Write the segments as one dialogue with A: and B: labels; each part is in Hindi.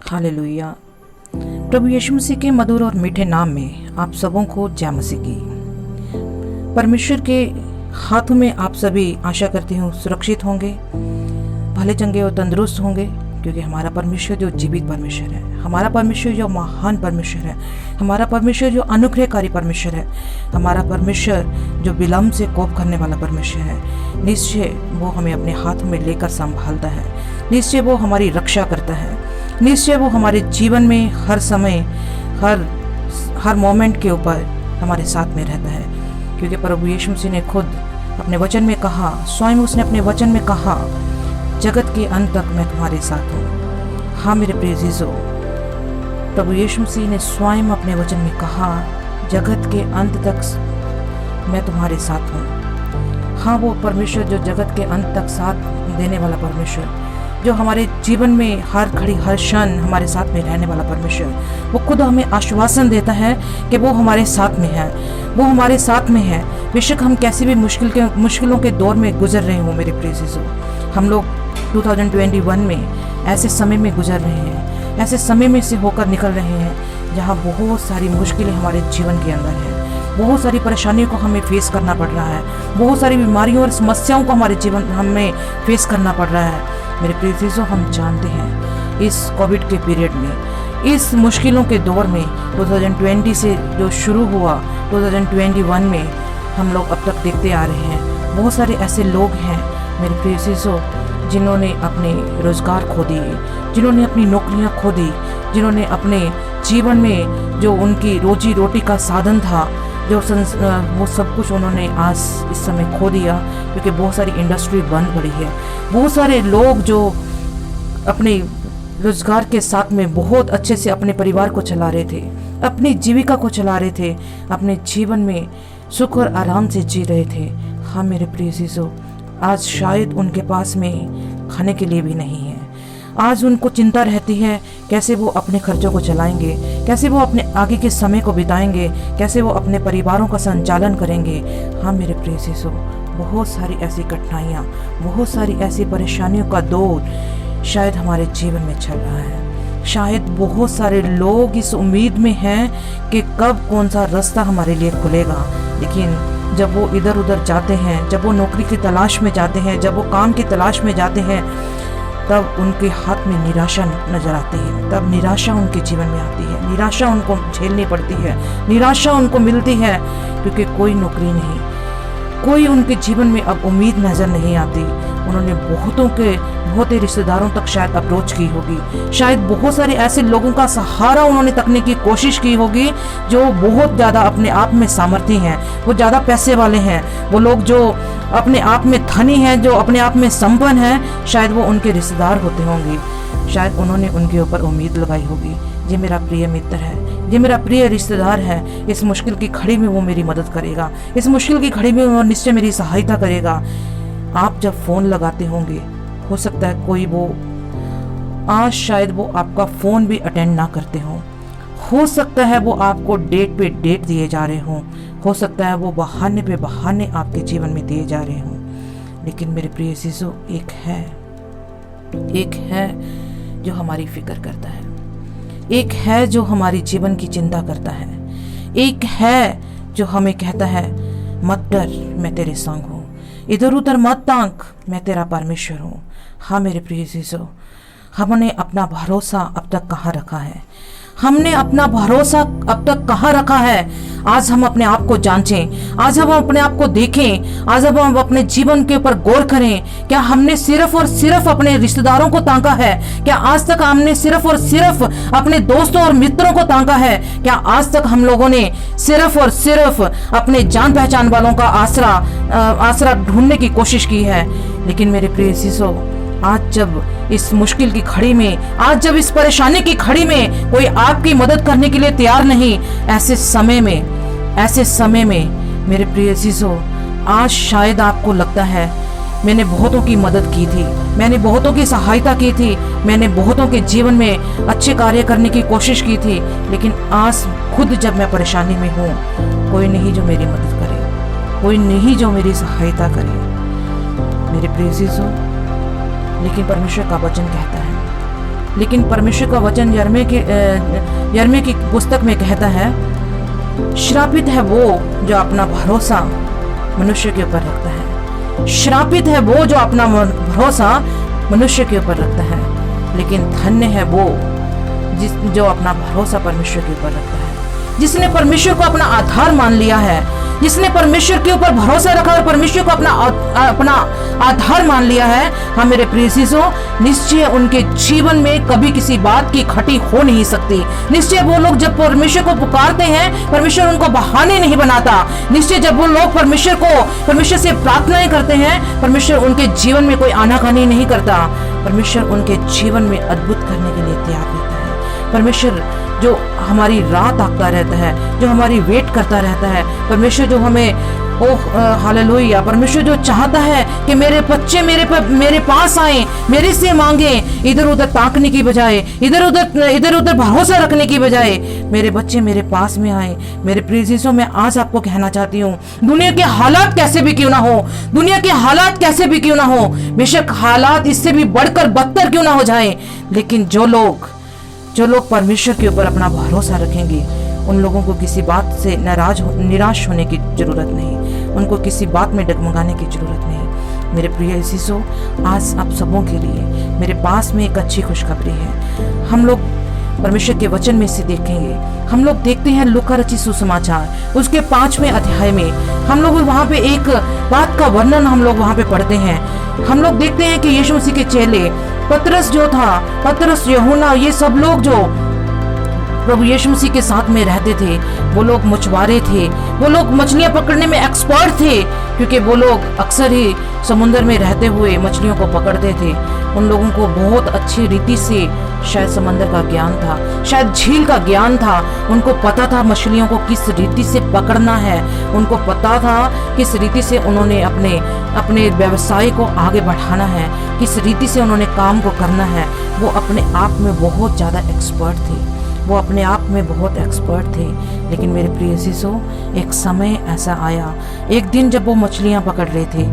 A: हालेलुया। प्रभु यीशु मसीह के मधुर और मीठे नाम में आप सबों को जय मसीह की। परमेश्वर के हाथों में आप सभी आशा करती हूँ सुरक्षित होंगे, भले चंगे और तंदुरुस्त होंगे, क्योंकि हमारा परमेश्वर जो जीवित परमेश्वर है, हमारा परमेश्वर जो महान परमेश्वर है, हमारा परमेश्वर जो अनुग्रहकारी परमेश्वर है, हमारा परमेश्वर जो विलम्ब से कोप करने वाला परमेश्वर है, निश्चय वो हमें अपने हाथ में लेकर संभालता है, निश्चय वो हमारी रक्षा करता है, निश्चय वो हमारे जीवन में हर समय हर मोमेंट के ऊपर हमारे साथ में रहता है। क्योंकि प्रभु यीशु मसीह ने खुद अपने वचन में कहा, स्वयं उसने अपने वचन में कहा, जगत के अंत तक मैं तुम्हारे साथ हूँ। हाँ मेरे प्रिय अजीजों, प्रभु यीशु मसीह ने स्वयं अपने वचन में कहा, जगत के अंत तक मैं तुम्हारे साथ हूँ। हाँ, वो परमेश्वर जो जगत के अंत तक साथ देने वाला परमेश्वर, जो हमारे जीवन में हर घड़ी हर क्षण हमारे साथ में रहने वाला परमेश्वर, वो खुद हमें आश्वासन देता है कि वो हमारे साथ में है, वो हमारे साथ में है। बेशक हम कैसी भी मुश्किलों के दौर में गुजर रहे हों मेरे प्रिय अजीजों, हम लोग 2021 में ऐसे समय में गुजर रहे हैं, ऐसे समय में से होकर निकल रहे हैं जहाँ बहुत सारी मुश्किलें हमारे जीवन के अंदर है, बहुत सारी परेशानियों को हमें फेस करना पड़ रहा है, बहुत सारी बीमारियों और समस्याओं को हमारे जीवन हमें फेस करना पड़ रहा है। मेरे प्रिय अजीजों, हम जानते हैं इस कोविड के पीरियड में, इस मुश्किलों के दौर में 2020 से जो शुरू हुआ 2021 में हम लोग अब तक देखते आ रहे हैं, बहुत सारे ऐसे लोग हैं मेरे प्रिय अजीजों जिन्होंने अपने रोजगार खो दिए, जिन्होंने अपनी नौकरियां खो दी, जिन्होंने अपने जीवन में जो उनकी रोजी रोटी का साधन था, वो सब कुछ उन्होंने आज इस समय खो दिया, क्योंकि बहुत सारी इंडस्ट्री बंद पड़ी है। बहुत सारे लोग जो अपने रोजगार के साथ में बहुत अच्छे से अपने परिवार को चला रहे थे, अपनी जीविका को चला रहे थे, अपने जीवन में सुख और आराम से जी रहे थे। हाँ मेरे प्रिय अजीजों, आज शायद उनके पास में खाने के लिए भी नहीं है। आज उनको चिंता रहती है कैसे वो अपने खर्चों को चलाएंगे, कैसे वो अपने आगे के समय को बिताएंगे, कैसे वो अपने परिवारों का संचालन करेंगे। हाँ मेरे प्रिय अजीजों, बहुत सारी ऐसी कठिनाइयाँ, बहुत सारी ऐसी परेशानियों का दौर शायद हमारे जीवन में चल रहा है। शायद बहुत सारे लोग इस उम्मीद में हैं कि कब कौन सा रास्ता हमारे लिए खुलेगा, लेकिन जब वो इधर उधर जाते हैं, जब वो नौकरी की तलाश में जाते हैं, जब वो काम की तलाश में जाते हैं, तब उनके हाथ में निराशा नजर आती है, तब निराशा उनके जीवन में आती है, निराशा उनको झेलनी पड़ती है, निराशा उनको मिलती है, क्योंकि कोई नौकरी नहीं, कोई उनके जीवन में अब उम्मीद नजर नहीं आती। उन्होंने बहुत ही रिश्तेदारों तक शायद अप्रोच की होगी, शायद बहुत सारे ऐसे लोगों का सहारा उन्होंने तकने की कोशिश की होगी जो बहुत ज़्यादा अपने आप में सामर्थ्य हैं, वो ज़्यादा पैसे वाले हैं, वो लोग जो अपने आप में धनी हैं, जो अपने आप में संपन्न हैं, शायद वो उनके रिश्तेदार होते होंगे। शायद उन्होंने उनके ऊपर उम्मीद लगाई होगी, ये मेरा प्रिय मित्र है, ये मेरा प्रिय रिश्तेदार है, इस मुश्किल की घड़ी में वो मेरी मदद करेगा, इस मुश्किल की घड़ी में वो निश्चय मेरी सहायता करेगा। आप जब फ़ोन लगाते होंगे, हो सकता है कोई वो आज शायद वो आपका फ़ोन भी अटेंड ना करते हो सकता है वो आपको डेट पे डेट दिए जा रहे हों, हो सकता है वो बहाने पे बहाने आपके जीवन में दिए जा रहे हों, लेकिन मेरे प्रिय अजीजों, एक है जो हमारी फिक्र करता है, एक है जो हमारी जीवन की चिंता करता है, एक है जो हमें कहता है मत डर, मैं तेरे संग हूँ, इधर उधर मत ताक, मैं तेरा परमेश्वर हूँ। हाँ मेरे प्रिय अजीजों, हमने अपना भरोसा अब तक कहाँ रखा है, हमने अपना भरोसा अब तक कहाँ रखा है। आज हम अपने आप को जांचें, आज हम अपने आप को देखें, आज हम अपने जीवन के ऊपर गौर करें। क्या हमने सिर्फ और सिर्फ अपने रिश्तेदारों को ताका है? क्या आज तक हमने सिर्फ और सिर्फ अपने दोस्तों और मित्रों को ताका है? क्या आज तक हम लोगों ने सिर्फ और सिर्फ अपने जान पहचान वालों का आसरा ढूंढने की कोशिश की है? लेकिन मेरे प्रिय अजीजों, आज जब इस मुश्किल की घड़ी में, आज जब इस परेशानी की घड़ी में कोई आपकी मदद करने के लिए तैयार नहीं, ऐसे समय में मेरे प्रिय अजीजों, आज शायद आपको लगता है मैंने बहुतों की मदद की थी, मैंने बहुतों की सहायता की थी, मैंने बहुतों के जीवन में अच्छे कार्य करने की कोशिश की थी, लेकिन आज खुद जब मैं परेशानी में हूँ, कोई नहीं जो मेरी मदद करे, कोई नहीं जो मेरी सहायता करे। मेरे प्रिय अजीजों, लेकिन परमेश्वर का वचन कहता है लेकिन परमेश्वर का वचन यिर्मयाह की पुस्तक में कहता है, श्रापित है वो जो अपना भरोसा मनुष्य के ऊपर रखता है। श्रापित है वो जो अपना भरोसा मनुष्य के ऊपर रखता है, लेकिन धन्य है वो जो अपना भरोसा परमेश्वर के ऊपर रखता है। जिसने परमेश्वर को अपना आधार मान लिया है, जिसने परमेश्वर के ऊपर भरोसा रखा और परमेश्वर को अपना आधार मान लिया है, हाँ मेरे प्रिय चीजों, निश्चय उनके जीवन में कभी किसी बात की खटी हो नहीं सकती। निश्चय वो लोग जब परमेश्वर को पुकारते हैं, परमेश्वर उनको बहाने नहीं बनाता। निश्चय जब वो लोग परमेश्वर से प्रार्थनाएं करते हैं, परमेश्वर उनके जीवन में कोई आनाकानी नहीं करता। परमेश्वर उनके जीवन में अद्भुत करने के लिए तैयार रहता है। परमेश्वर जो हमारी राह ताकता रहता है, जो हमारी वेट करता रहता है, परमेश्वर जो हमें हालेलुया, परमेश्वर जो चाहता है कि मेरे बच्चे मेरे पास आए, मेरे से मांगे, इधर उधर ताकने की बजाय, इधर उधर भरोसा रखने की बजाय मेरे बच्चे मेरे पास में आए। मेरे प्रिय चीजों, मैं आज आपको कहना चाहती हूँ, दुनिया के हालात कैसे भी क्यों ना हो, दुनिया के हालात कैसे भी क्यों ना हो, बेशक हालात इससे भी बढ़कर बदतर क्यों ना हो जाए, लेकिन जो लोग परमेश्वर के ऊपर अपना भरोसा रखेंगे, उन लोगों को किसी बात से निराश होने की जरूरत नहीं, उनको किसी बात में डगमगाने की जरूरत नहीं। मेरे प्रिय इसीसो, आज आप सबों के लिए मेरे पास में एक अच्छी खुशखबरी है। हम लोग परमेश्वर के वचन में से देखेंगे, हम लोग देखते हैं लूका रचित सुसमाचार उसके 5वें अध्याय में हम लोग वहाँ पे एक बात का वर्णन हम लोग वहाँ पे पढ़ते हैं। हम लोग देखते हैं कि यीशु मसीह के चेले पतरस, यूहन्ना, ये सब लोग जो प्रभु यीशु मसीह के साथ में रहते थे, वो लोग मछुआरे थे, वो लोग मछलियां पकड़ने में एक्सपर्ट थे, क्योंकि वो लोग अक्सर ही समुद्र में रहते हुए मछलियों को पकड़ते थे। उन लोगों को बहुत अच्छी रीति से शायद समंदर का ज्ञान था, शायद झील का ज्ञान था। उनको पता था मछलियों को किस रीति से पकड़ना है, उनको पता था किस रीति से उन्होंने अपने व्यवसाय को आगे बढ़ाना है, किस रीति से उन्होंने काम को करना है। वो अपने आप में बहुत ज़्यादा एक्सपर्ट थे, वो अपने आप में बहुत एक्सपर्ट थे। लेकिन मेरे प्रिय शिशो, एक समय ऐसा आया, एक दिन जब वो मछलियाँ पकड़ रहे थे,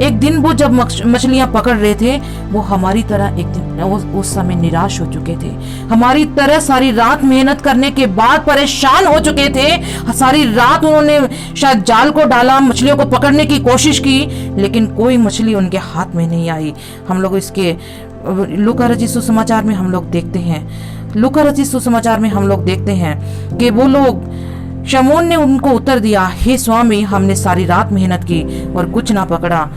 A: एक दिन वो जब मछलियाँ पकड़ रहे थे, वो हमारी तरह एक दिन उस समय निराश हो चुके थे। हमारी तरह सारी रात मेहनत करने के बाद परेशान हो चुके थे। सारी रात उन्होंने शायद जाल को डाला, मछलियों को पकड़ने की कोशिश की, लेकिन कोई मछली उनके हाथ में नहीं आई। हम लोग इसके लूका रचित सुसमाचार में हम लोग देखते हैं, लूका रचित सुसमाचार में हम लोग देखते हैं कि वो लोग, शमौन ने उनको उत्तर दिया, हे स्वामी, हमने सारी रात मेहनत की और कुछ ना पकड़ा।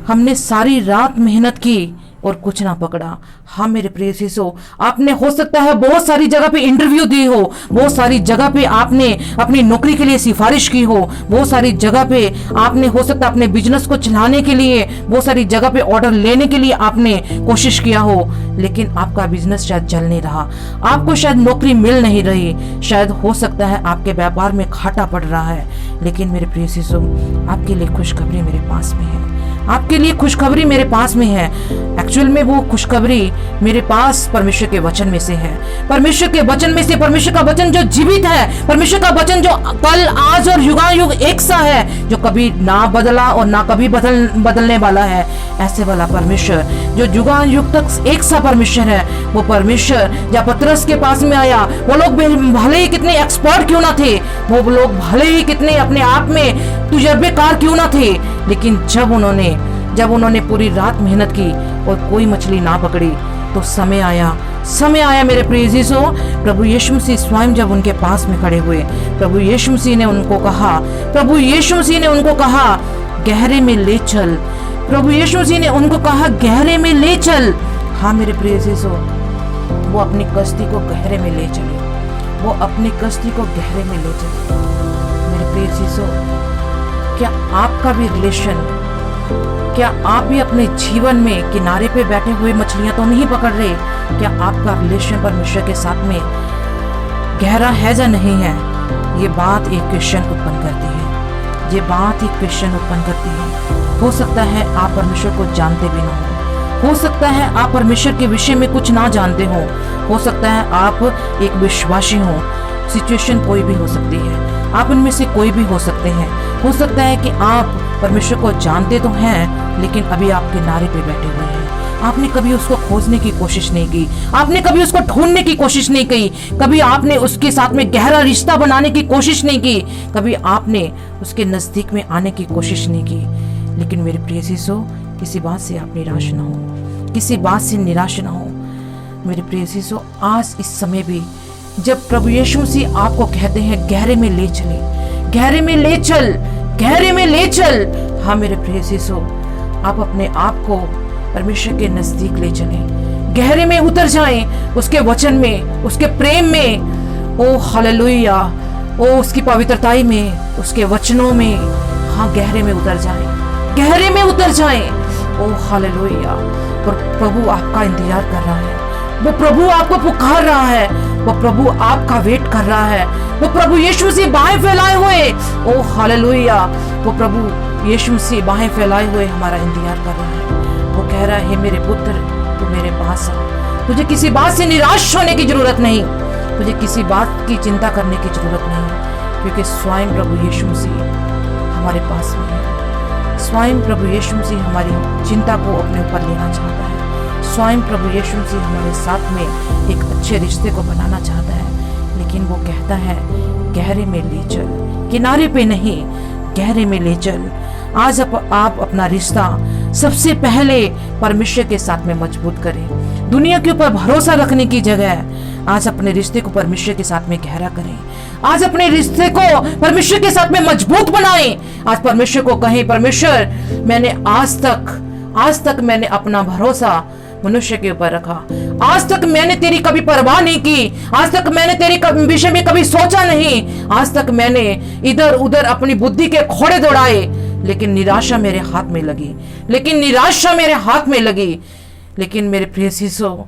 A: हमने सारी रात मेहनत की और कुछ ना पकड़ा। हाँ मेरे प्रिय शिशो, आपने हो सकता है बहुत सारी जगह पे इंटरव्यू दी हो, बहुत सारी जगह पे आपने अपनी नौकरी के लिए सिफारिश की हो, बहुत सारी जगह पे आपने हो सकता है अपने बिजनेस को चलाने के लिए, बहुत सारी जगह पे ऑर्डर लेने के लिए आपने कोशिश किया हो, लेकिन आपका बिजनेस शायद चल नहीं रहा, आपको शायद नौकरी मिल नहीं रही, शायद हो सकता है आपके व्यापार में घाटा पड़ रहा है। लेकिन मेरे प्रिय शिशो, आपके लिए खुशखबरी मेरे पास में है, आपके लिए खुशखबरी मेरे पास में है। एक्चुअल में वो खुशखबरी मेरे पास परमेश्वर के वचन में से है, परमेश्वर के वचन में से, परमेश्वर का वचन जो जीवित है, परमेश्वर का वचन जो कल, आज और युगायुग एक सा है, जो कभी ना बदला और ना कभी बदलने वाला है। ऐसे वाला परमेश्वर जो युगायुग तक एक सा परमेश्वर है, वो परमेश्वर जब पतरस के पास में आया, वो लोग भले ही कितने एक्सपर्ट क्यों ना थे, वो लोग भले ही कितने अपने आप में तजुर्बेकार क्यों ना थे, लेकिन जब उन्होंने पूरी रात मेहनत की और कोई मछली ना पकड़ी, तो समय आया मेरे प्रिय जीसो, प्रभु यीशु मसीह स्वयं जब उनके पास में खड़े हुए, प्रभु यीशु मसीह ने उनको कहा गहरे में ले चल, प्रभु यीशु मसीह ने उनको कहा गहरे में ले चल। हाँ मेरे प्रिय जीसो, वो अपनी कश्ती को गहरे में ले चले, वो अपनी कश्ती को गहरे में ले चले। मेरे प्रिय जीसो, क्या आपका भी रिलेशन, क्या आप भी अपने जीवन में किनारे पे बैठे हुए मछलियां तो नहीं पकड़ रहे? क्या आपका रिलेशन परमेश्वर के साथ में गहरा है या नहीं है? ये बात एक क्वेश्चन उत्पन्न करती है, ये बात एक क्वेश्चन उत्पन्न करती है। हो सकता है आप परमेश्वर को जानते भी ना हो सकता है आप परमेश्वर के विषय में कुछ ना जानते हो सकता है आप एक विश्वासी हो। सिचुएशन कोई भी हो सकती है, आप उनमें से कोई भी हो सकते हैं। हो सकता है कि आप परमेश्वर को जानते तो हैं, लेकिन अभी आप किनारे पे बैठे हुए हैं, आपने कभी उसको खोजने की कोशिश नहीं की, आपने कभी उसको ढूंढने की कोशिश नहीं की, कभी आपने उसके साथ में गहरा रिश्ता बनाने की कोशिश नहीं की, कभी आपने उसके नजदीक में आने की कोशिश नहीं की। लेकिन मेरे प्रिय शीशो, किसी बात से आप निराश ना हो, किसी बात से निराश ना हो। मेरे प्रिय शीशो, आज इस समय भी जब प्रभु यीशु मसीह आपको कहते हैं गहरे में ले चले, गहरे में ले चल, गहरे में ले चल। हाँ मेरे प्रिय शीशो, आप अपने आप को परमेश्वर के नजदीक ले चलें, गहरे में उतर जाएं, उसके वचन में, उसके प्रेम में। ओ हालेलुया, ओ उसकी पवित्रताई में, उसके वचनों में। हाँ गहरे में उतर जाएं, गहरे में उतर जाएं। ओ हालेलुया। पर प्रभु आपका इंतजार कर रहा है, वो प्रभु आपको पुकार रहा है, वो प्रभु आपका वेट कर रहा है, वो प्रभु यीशु मसीह बाहें फैलाए हुए, ओ हालेलुया, वो प्रभु यीशु मसीह बाहें फैलाए हुए हमारा इंतजार कर रहा है। वो कह रहा है मेरे पुत्र, तू मेरे पास आ। तुझे किसी बात से निराश होने की जरूरत नहीं, तुझे किसी बात की चिंता करने की जरूरत नहीं, क्योंकि स्वयं प्रभु यीशु मसीह हमारे पास में है। स्वयं प्रभु यीशु मसीह हमारी चिंता को अपने ऊपर लेना चाहता है। स्वयं प्रभु यीशु मसीह हमारे साथ में एक अच्छे रिश्ते को बनाना चाहता है। लेकिन वो कहता है गहरे में ले चल, किनारे पे नहीं, गहरे में ले चल। आज आप अपना रिश्ता सबसे पहले परमेश्वर के साथ में मजबूत करें। दुनिया के ऊपर भरोसा रखने की जगह आज अपने रिश्ते को परमेश्वर के साथ में गहरा करें। आज अपने रिश्ते को परमेश्वर के साथ में मजबूत बनाएं। आज परमेश्वर को कहें, परमेश्वर मैंने आज तक मैंने अपना भरोसा मनुष्य के ऊपर रखा, आज तक मैंने तेरी कभी परवाह नहीं की, आज तक मैंने तेरे विषय में कभी सोचा नहीं, आज तक मैंने इधर उधर अपनी बुद्धि के घोड़े दौड़ाए, लेकिन निराशा मेरे हाथ में लगी, लेकिन मेरे प्रिय शीशो,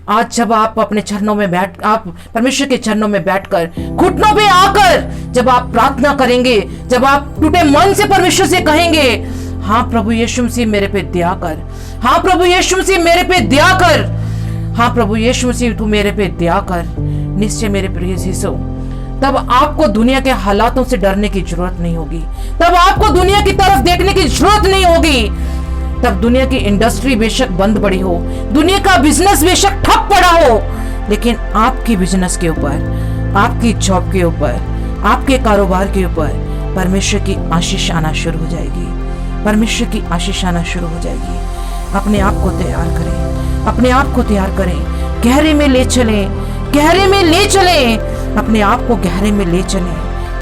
A: आज जब आप अपने चरणों में आप परमेश्वर के चरणों में बैठकर, घुटनों पे आकर जब आप प्रार्थना करेंगे, जब आप टूटे मन से परमेश्वर से कहेंगे, हाँ प्रभु यीशु मसीह मेरे पे दया कर, हाँ प्रभु यीशु मसीह मेरे पे दया कर, हाँ प्रभु यीशु मसीह तू मेरे पे दया कर, निश्चय मेरे प्रिय शीशो, तब आपको दुनिया के हालातों से डरने की जरूरत नहीं होगी, तब आपको दुनिया की तरफ देखने की जरूरत नहीं होगी। तब दुनिया की इंडस्ट्री बेशक बंद पड़ी हो, दुनिया का बिजनेस बेशक ठप पड़ा हो, लेकिन आपकी बिजनेस के ऊपर, आपकी जॉब के ऊपर, आपके कारोबार के ऊपर परमेश्वर की आशीष आना शुरू हो जाएगी, परमेश्वर की आशीष आना शुरू हो जाएगी। अपने आप को तैयार करें, अपने आप को तैयार करें, गहरे में ले चलें, गहरे में ले चलें, अपने आप को गहरे में ले चलें।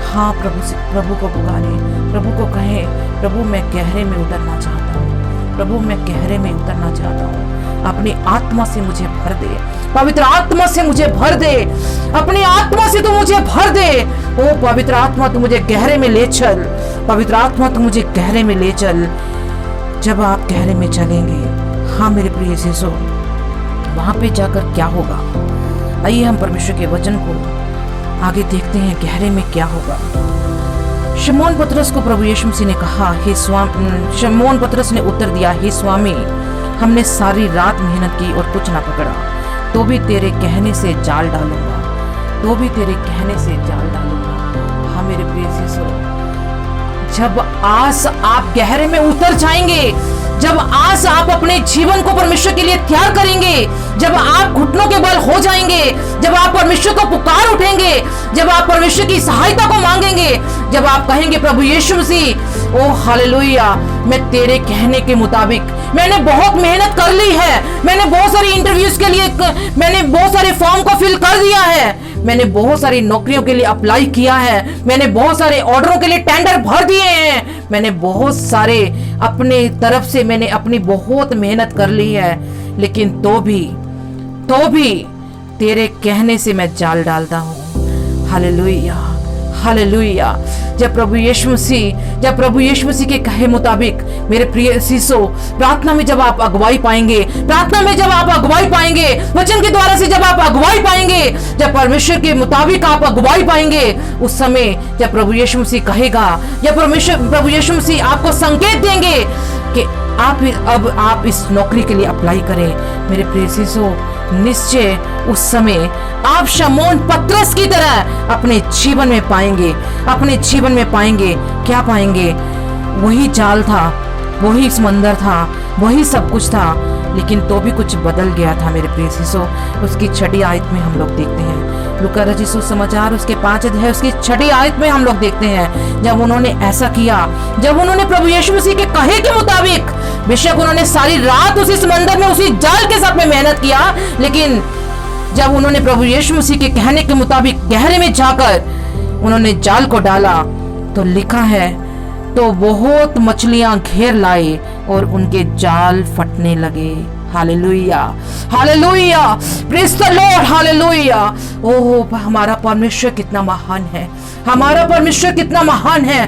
A: हाँ प्रभु को पुकारें, प्रभु को कहें, प्रभु मैं गहरे में उतरना चाहता हूँ, प्रभु मैं गहरे में उतरना चाहता हूँ, अपनी आत्मा से मुझे भर दे, पवित्र आत्मा से मुझे भर दे, अपनी आत्मा से तू मुझे भर दे। ओ पवित्र आत्मा तू मुझे गहरे में ले चल, पवित्र आत्मा तू मुझे गहरे में ले चल। जब आप गहरे में चलेंगे, हाँ मेरे प्रिय शीशो, वहां पे जाकर क्या होगा? आइए हम परमेश्वर के वचन को आगे देखते हैं, गहरे में क्या होगा। शमौन पतरस को प्रभु यीशु मसीह ने कहा, हे स्वामी, शमौन पतरस ने उत्तर दिया, हे स्वामी, हमने सारी रात मेहनत की और कुछ ना पकड़ा, तो भी तेरे कहने से जाल डालूंगा, तो भी तेरे कहने से जाल डालूंगा। हाँ मेरे प्रिय शीशो, जब आज आप गहरे में उतर जाएंगे, जब आज आप अपने जीवन को परमेश्वर के लिए तैयार करेंगे, जब आप घुटनों के बल हो जाएंगे, जब आप परमेश्वर को पुकार उठेंगे, जब आप परमेश्वर की सहायता को मांगेंगे, जब आप कहेंगे प्रभु यीशु मसीह, ओ हालेलुया, मैं तेरे कहने के मुताबिक, मैंने बहुत मेहनत कर ली है, मैंने बहुत सारी इंटरव्यूज के लिए, मैंने बहुत सारे फॉर्म को फिल कर दिया है, मैंने बहुत सारी नौकरियों के लिए अप्लाई किया है, मैंने बहुत सारे ऑर्डरों के लिए टेंडर भर दिए हैं, मैंने बहुत सारे अपने तरफ से मैंने अपनी बहुत मेहनत कर ली है, लेकिन तो भी तेरे कहने से मैं जाल डालता हूँ। Hallelujah, hallelujah. जब प्रभु यीशु मसीह के कहे मुताबिक, मेरे प्रिय शीशो, प्रार्थना में जब आप अगुवाई पाएंगे, वचन के द्वारा से जब आप अगुवाई पाएंगे, जब परमेश्वर के मुताबिक आप अगुवाई पाएंगे, उस समय जब प्रभु यीशु मसीह कहेगा, या प्रभु यीशु मसीह आपको संकेत देंगे कि आप इस नौकरी के लिए अप्लाई करें, मेरे प्रिय शीशो, निश्चय उस समय आप शमौन पतरस की तरह अपने जीवन में पाएंगे, क्या पाएंगे? वही जाल था, वही समंदर था, वही सब कुछ था, लेकिन तो भी कुछ बदल गया था मेरे प्रिय शिशु। उसकी 6ठी आयत में हम लोग देखते हैं, लूका रचित सुसमाचार उसके 5 अध्याय उसकी 6ठी आयत में हम लोग देखते हैं, जब उन्होंने ऐसा किया, जब उन्होंने प्रभु यीशु मसीह के कहे के मुताबिक, बेशक उन्होंने सारी रात उसी समंदर में उसी जाल के साथ में मेहनत किया, लेकिन जब उन्होंने प्रभु यीशु मसीह के कहने के मुताबिक गहरे में जाकर उन्होंने जाल को डाला, तो लिखा है तो बहुत मछलियां घेर लाए और उनके जाल फटने लगे। Hallelujah, hallelujah, praise the lord, hallelujah. Oh, हमारा परमेश्वर कितना महान है, हमारा परमेश्वर कितना महान है।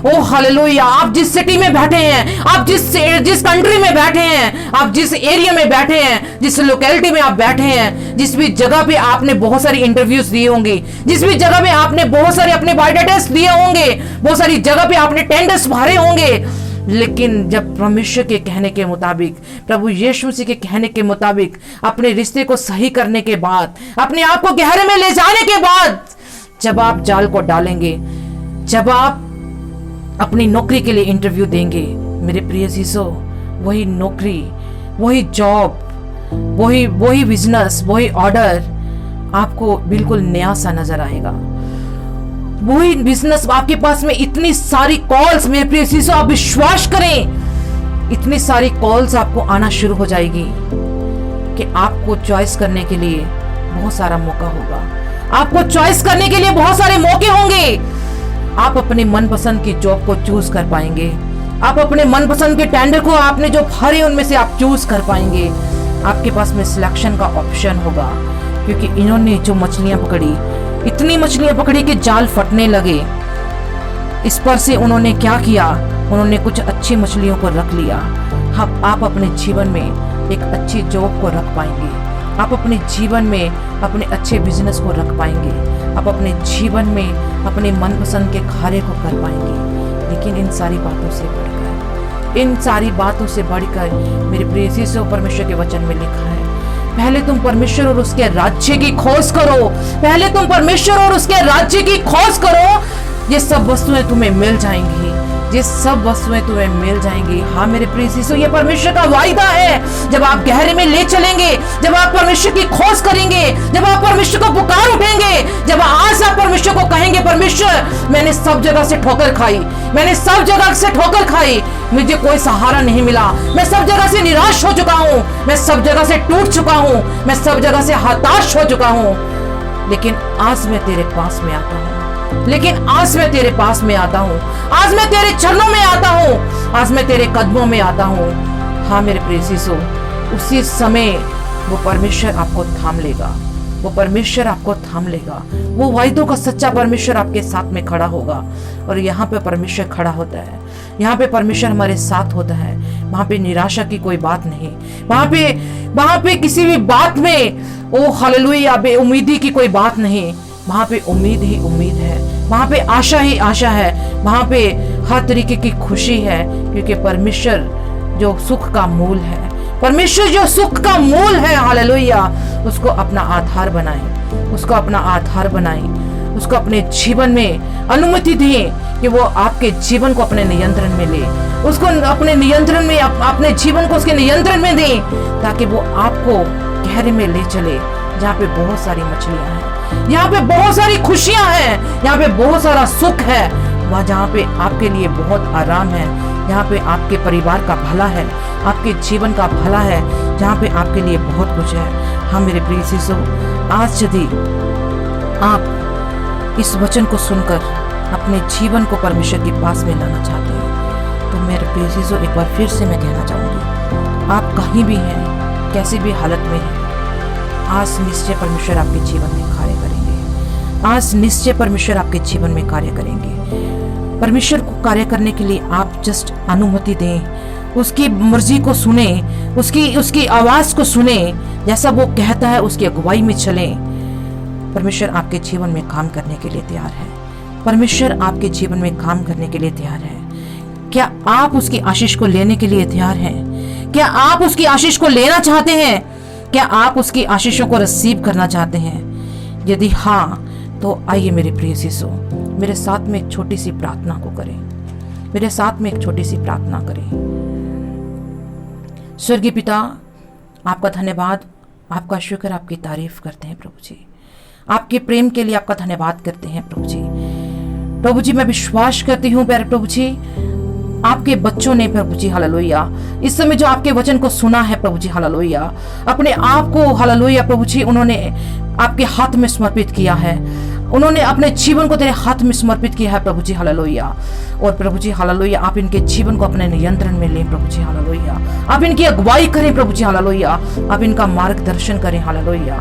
A: Oh hallelujah. आप जिस सिटी में बैठे हैं, आप जिस कंट्री में बैठे हैं, आप जिस एरिया में बैठे हैं, जिस लोकेलिटी में आप बैठे हैं, जिस भी जगह पे आपने बहुत सारी इंटरव्यूज दिए होंगे, जिस भी जगह पे आपने बहुत सारे अपने बायोडाटा दिए होंगे, बहुत सारी जगह पे आपने टेंडर्स भरे होंगे, लेकिन जब परमेश्वर के कहने के मुताबिक, प्रभु यीशु मसीह के कहने के मुताबिक अपने रिश्ते को सही करने के बाद, अपने आप को गहरे में ले जाने के बाद, जब आप जाल को डालेंगे, जब आप अपनी नौकरी के लिए इंटरव्यू देंगे, मेरे प्रिय शिशु, वही नौकरी, वही जॉब, वही बिजनेस, वही ऑर्डर आपको बिल्कुल नया सा नजर आएगा। वही बिजनेस, आपके पास में इतनी सारी कॉल्स, मेरे प्रिय शिशु, आप विश्वास करें, इतनी सारी कॉल्स आपको आना शुरू हो जाएगी कि आपको चॉइस करने के लिए बहुत सारा मौका होगा, आपको चॉइस करने के लिए बहुत सारे मौके होंगे। आप अपने मनपसंद की जॉब को चूज कर पाएंगे, आप अपने मनपसंद के टेंडर को आपने जो भरे उनमें से आप चूज कर पाएंगे। आपके पास में सिलेक्शन का ऑप्शन होगा, क्योंकि इन्होंने जो मछलियां पकड़ी, इतनी मछलियां पकड़ी कि जाल फटने लगे। इस पर से उन्होंने क्या किया, उन्होंने कुछ अच्छी मछलियों को रख लिया। आप अपने जीवन में एक अच्छी जॉब को रख पाएंगे, आप अपने जीवन में अपने अच्छे बिजनेस को रख पाएंगे, आप अपने जीवन में अपने मनपसंद के कार्य को कर पाएंगे। लेकिन इन सारी बातों से बढ़कर, इन सारी बातों से बढ़कर मेरे प्रिय शिशु, परमेश्वर के वचन में लिखा है, पहले तुम परमेश्वर और उसके राज्य की खोज करो, पहले तुम परमेश्वर और उसके राज्य की खोज करो, ये सब वस्तुएं तुम्हें मिल जाएंगी, ये सब वस्तुएं तुम्हें मिल जाएंगी। हाँ मेरे प्रिय शिशु, ये परमेश्वर का वायदा है। जब आप गहरे में ले चलेंगे, जब आप परमेश्वर की खोज करेंगे, जब आप परमेश्वर को पुकार उठेंगे, जब आज आप परमेश्वर को कहेंगे, परमेश्वर मैंने सब जगह से ठोकर खाई, मैंने सब जगह से ठोकर खाई, मुझे कोई सहारा नहीं मिला, मैं सब जगह से निराश हो चुका हूँ, मैं सब जगह से टूट चुका हूँ, मैं सब जगह से हताश हो चुका हूँ, लेकिन आज मैं तेरे पास में आता हूँ, लेकिन आज मैं तेरे पास में आता हूँ, आज मैं तेरे चरणों में आता हूँ, आज मैं तेरे कदमों में आता हूँ। हाँ मेरे प्रिय शिशु, उसी समय वो परमेश्वर आपको थाम लेगा, वो परमेश्वर आपको थाम लेगा, वो वायदों का सच्चा परमेश्वर आपके साथ में खड़ा होगा। और यहाँ पे परमेश्वर खड़ा होता है, यहाँ पे परमेश्वर हमारे साथ होता है, वहाँ पे निराशा की कोई बात नहीं, वहाँ पे किसी भी बात में ओ हालेलुया बेउम्मीदी की कोई बात नहीं, वहाँ पे उम्मीद ही उम्मीद है, वहाँ पे आशा ही आशा है, वहाँ पे हर तरीके की खुशी है, क्योंकि परमेश्वर जो सुख का मूल है, परमेश्वर जो सुख का मूल है, हालेलुया, उसको अपना आधार बनाएं, उसको अपना आधार बनाएं, उसको अपने जीवन में अनुमति दें कि वो आपके जीवन को अपने नियंत्रण में ले, उसको अपने नियंत्रण में, अपने जीवन को उसके नियंत्रण में दें, ताकि वो आपको गहरे में ले चले, जहाँ पे बहुत सारी मछलियां हैं, यहाँ पे बहुत सारी खुशियां हैं, यहाँ पे बहुत सारा सुख है, वहाँ जहाँ पे आपके लिए बहुत आराम है, जहाँ पे आपके परिवार का भला है, आपके जीवन का भला है, जहाँ पे आपके लिए बहुत कुछ है। हाँ मेरे प्रिय शिशु, आज यदि आप इस वचन को सुनकर अपने जीवन को परमेश्वर के पास में लाना चाहते हैं, तो मेरे प्रिय शिशु, एक बार फिर से मैं कहना चाहूँगी, आप कहीं भी हैं, कैसी भी हालत में हैं, आज निश्चय परमेश्वर आपके जीवन में कार्य करेंगे, आज निश्चय परमेश्वर आपके जीवन में कार्य करेंगे। परमेश्वर को कार्य करने के लिए आप जस्ट अनुमति दें, उसकी मर्जी को सुने, उसकी आवाज को सुने, जैसा वो कहता है उसकी अगुवाई में चलें। परमेश्वर आपके जीवन में काम करने के लिए तैयार है, परमेश्वर आपके जीवन में काम करने के लिए तैयार है। क्या आप उसकी आशीष को लेने के लिए तैयार हैं? क्या आप उसकी आशीष को लेना चाहते हैं? क्या आप उसकी आशीषों को रिसीव करना चाहते हैं? यदि हाँ, तो आइए मेरे प्रिय शिशु, मेरे साथ में एक छोटी सी प्रार्थना को करें, मेरे साथ में एक छोटी सी प्रार्थना करें। स्वर्गीय पिता, आपका धन्यवाद, आपका शुक्र, आपकी तारीफ करते हैं प्रभु जी। आपके प्रेम के लिए आपका धन्यवाद करते हैं प्रभु जी। प्रभु जी, मैं विश्वास करती हूँ प्यारे प्रभु जी, आपके बच्चों ने प्रभु जी हालेलुया इस समय जो आपके वचन को सुना है प्रभु जी हालेलुया, अपने आप को हालेलुया प्रभु जी उन्होंने आपके हाथ में समर्पित किया है, उन्होंने अपने जीवन को तेरे हाथ में समर्पित किया है प्रभु जी हालेलुया। और प्रभु जी हालेलुया, आप इनके जीवन को अपने नियंत्रण में लें प्रभु जी हालेलुया, आप इनकी अगुवाई करें प्रभु जी हालेलुया, आप इनका मार्गदर्शन करें हालेलुया,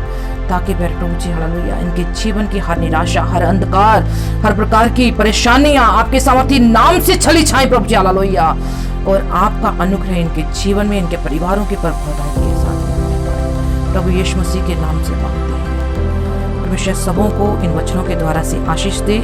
A: ताकि प्रभु जी हालेलुया इनके जीवन की हर निराशा, हर अंधकार, हर प्रकार की परेशानियां आपके सामर्थी नाम से छली छाएं प्रभु जी हालेलुया, और आपका अनुग्रह इनके जीवन में, इनके परिवारों के पर के साथ प्रभु यीशु मसीह के नाम से मांगते हैं। परमेश्वर सबों को इन वचनों के द्वारा से आशीष दे।